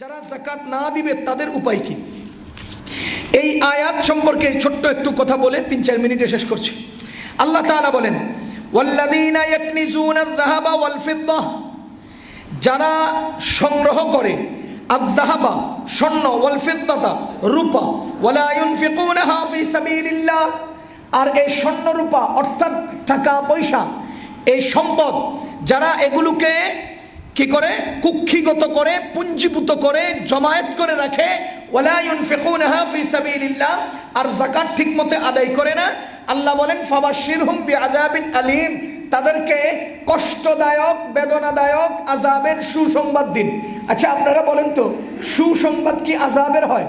যারা যাকাত না দিবে তাদের উপায় কি? এই আয়াত সম্পর্কে ছোট্ট একটু কথা বলে 3-4 মিনিটে শেষ করছি। আল্লাহ তাআলা বলেন, ওয়াল্লাযীনা ইয়াকনিজুনা আয-যাহাবা ওয়াল ফিদ্দা, যারা সংগ্রহ করে আয-যাহাবা স্বর্ণ, ওয়াল ফিদ্দাতা রূপা, ওয়ালা ইউনফিকুনাহা ফি সাবিলিল্লাহ, আর এই স্বর্ণ রূপা অর্থাৎ টাকা পয়সা, এই সম্পদ যারা এগুলোকে কি করে কুক্ষিগত করে, পুঞ্জীভূত করে, জমায়েত করে রাখে, ওয়ালা ইউনফিকুনাহা ফি সাবিলিল্লাহ, আর যাকাত ঠিকমতো আদায় করে না, আল্লাহ বলেন ফাবাশশিরহুম বিআযাবিন আলীম, তাদেরকে কষ্টদায়ক বেদনাদায়ক আযাবের সুসংবাদ দিন। আচ্ছা আপনারা বলেন তো, সুসংবাদ কি আযাবের হয়?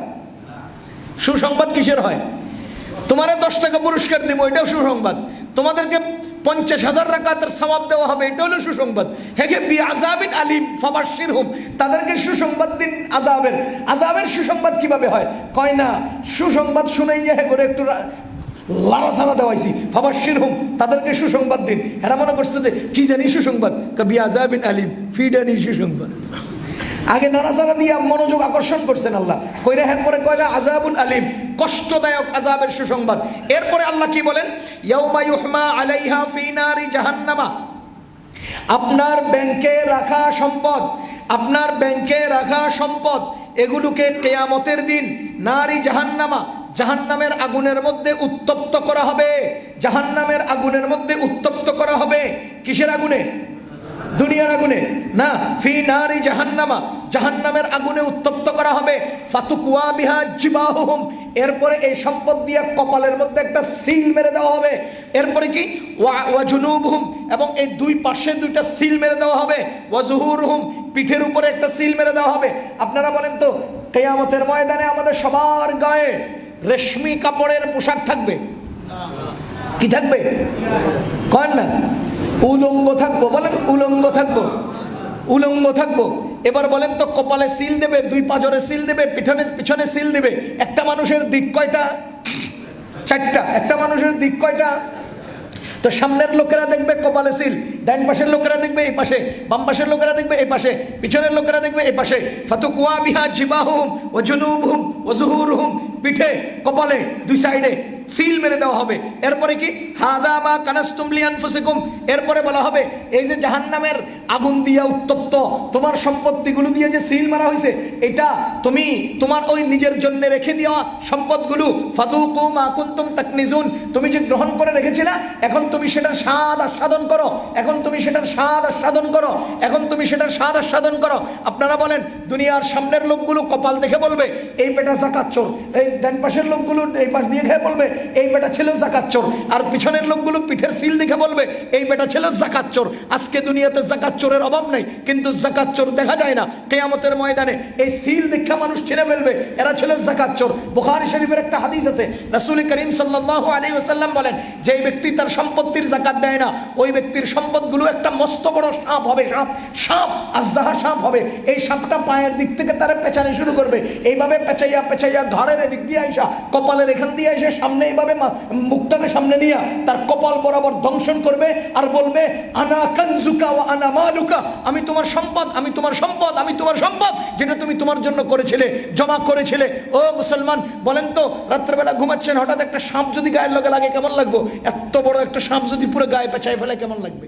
সুসংবাদ কিসের হয়? তোমারে 10 টাকা পুরস্কার দিব, এটাও সুসংবাদ। তোমাদেরকে 50,000 রাকাতের সওয়াব দেওয়া হবে, এটা হলো সুসংবাদ। হেগে বিআযাবিন আলীম ফাবাশশিরহুম, তাদেরকে সুসংবাদ দিন আযাবের। আযাবের সুসংবাদ কিভাবে হয়? কয় না, সুসংবাদ শুনাইয়া হে করে একটু লাড়াচাড়া দেওয়াইছি, ফাবাশশিরহুম, তাদেরকে সুসংবাদ দিন। এরা মনে করছে যে কি জানি সুসংবাদ, বিআযাবিন আলীম, ফিডানি সুসংবাদ। আগে নাড়াচাড়া দিয়া মনোযোগ আকর্ষণ করছেন আল্লাহ, কইরা হের পরে কয়লা আযাবুল আলীম, কষ্টদায়ক আযাবের সুসংবাদ। এরপরে আল্লাহ কি বলেন, ইয়াউমা ইউহমা আলাইহা ফি নারি জাহান্নামা, আপনার ব্যাংকে রাখা সম্পদ, আপনার ব্যাংকে রাখা সম্পদ এগুলোকে কিয়ামতের দিন নারি জাহান্নামা, জাহান্নামের আগুনের মধ্যে উত্তপ্ত করা হবে। জাহান্নামের আগুনের মধ্যে উত্তপ্ত করা হবে। কিসের আগুনে? দুনিয়ার আগুনে না, ফি নারি জাহান্নামা, জাহান্নামের আগুনে উত্তপ্ত করা হবে। ফাতুকুয়া বিহা জিবাহুহুম, এরপরে এই সম্পদ দিয়ে কপালের মধ্যে একটা সিল মেরে দেওয়া হবে। এরপরে কি ওয়া জুনুবহুম, এবং এই দুই পাশে দুইটা সিল মেরে দেওয়া হবে। ওয়া যুহুরহুম, পিঠের উপরে একটা সিল মেরে দেওয়া হবে। আপনারা বলেন তো, কিয়ামতের ময়দানে আমাদের সবার গায়ে রেশমি কাপড়ের পোশাক থাকবে? কি থাকবে? কন না, উলঙ্গ থাকবো। বলেন উলঙ্গ থাকবো, উলঙ্গ থাকবো। এবার বলেন তো, কপালে সিল দেবে, দুই পাজরে সিল দেবে, পিছনে সিল দেবে। একটা মানুষের দিক কয়টা? 4টা। একটা মানুষের দিক কয়টা? তো সামনের লোকেরা দেখবে কপালে সিল, ডান পাশের লোকেরা দেখবে এই পাশে, বাম পাশের লোকেরা দেখবে এই পাশে, পিছনের লোকেরা দেখবে এই পাশে। ফাতুকুয়া বিহা জিবাহুম ওয়া জুনুবহুম ওয়া যুহুরহুম, পিঠে কপালে দুই সাইডে সিল মেরে দেওয়া হবে। এরপরে কি হাযা মা কানাসতুম লিআনফুসিকুম, এরপরে বলা হবে এই যে জাহান্নামের আগুন দিয়ে উত্তপ্ত তোমার সম্পত্তিগুলো দিয়ে যে সিল মারা হয়েছে, এটা তুমি তোমার ওই নিজের জন্য রেখে দেওয়া সম্পদগুলো, ফাযুকু মা কুনতুম তাকনিজুন, তুমি যে গ্রহণ করে রেখেছিলা, এখন তুমি সেটার স্বাদ আস্বাদন করো, এখন তুমি সেটার স্বাদ আস্বাদন করো, এখন তুমি সেটার স্বাদ আস্বাদন করো। আপনারা বলেন, দুনিয়ার সামনের লোকগুলো কপাল দেখে বলবে এই বেটা যাকাত চোর, এই ডান পাশের লোকগুলো এই পাশ দিয়ে খেয়ে বলবে এই বেটা ছিল যাকাত চোর, আর পিছনের লোকগুলো পিঠের সিল দেখে বলবে এই বেটা ছিল যাকাত চোর। আজকে দুনিয়াতে যাকাত চোরের অভাব নাই, কিন্তু যাকাত চোর দেখা যায় না। কিয়ামতের ময়দানে এই সিল দেখা মানুষ চিনে ফেলবে এরা ছিল যাকাত চোর। বুখারী শরীফের একটা হাদিস আছে, রাসূল করিম সাল্লাল্লাহু আলাইহি ওয়াসাল্লাম বলেন, যে ব্যক্তি তার সম্পত্তির যাকাত দেয় না, ওই ব্যক্তির সম্পদগুলো একটা মস্ত বড় সাপ হবে, সাপ আজদাহা সাপ হবে। এই সাপটা পায়ের দিক থেকে তারা পেঁচানো শুরু করবে, এইভাবে পেঁচাইয়া পেঁচাইয়া ঘরের এদিক দিয়ে আইসা কপালের এখান দিয়ে এসে সামনে এইভাবে মুখটাকে সামনে নিয়ে তার কপাল বরাবর দংশন করবে আর বলবে আনা কানজুকা ওয়া আনা মালুকা, আমি তোমার সম্পদ, আমি তোমার সম্পদ, আমি তোমার সম্পদ, যেটা তুমি তোমার জন্য করেছিলে, জমা করেছিলে। ও মুসলমান বলেন তো, রাত্রেবেলা ঘুমাচ্ছেন, হঠাৎ একটা সাপ যদি গায়ের লগে লাগে কেমন লাগবে? এত বড় একটা সাপ যদি পুরো গায়ে পেঁচায় ফেলে কেমন লাগবে?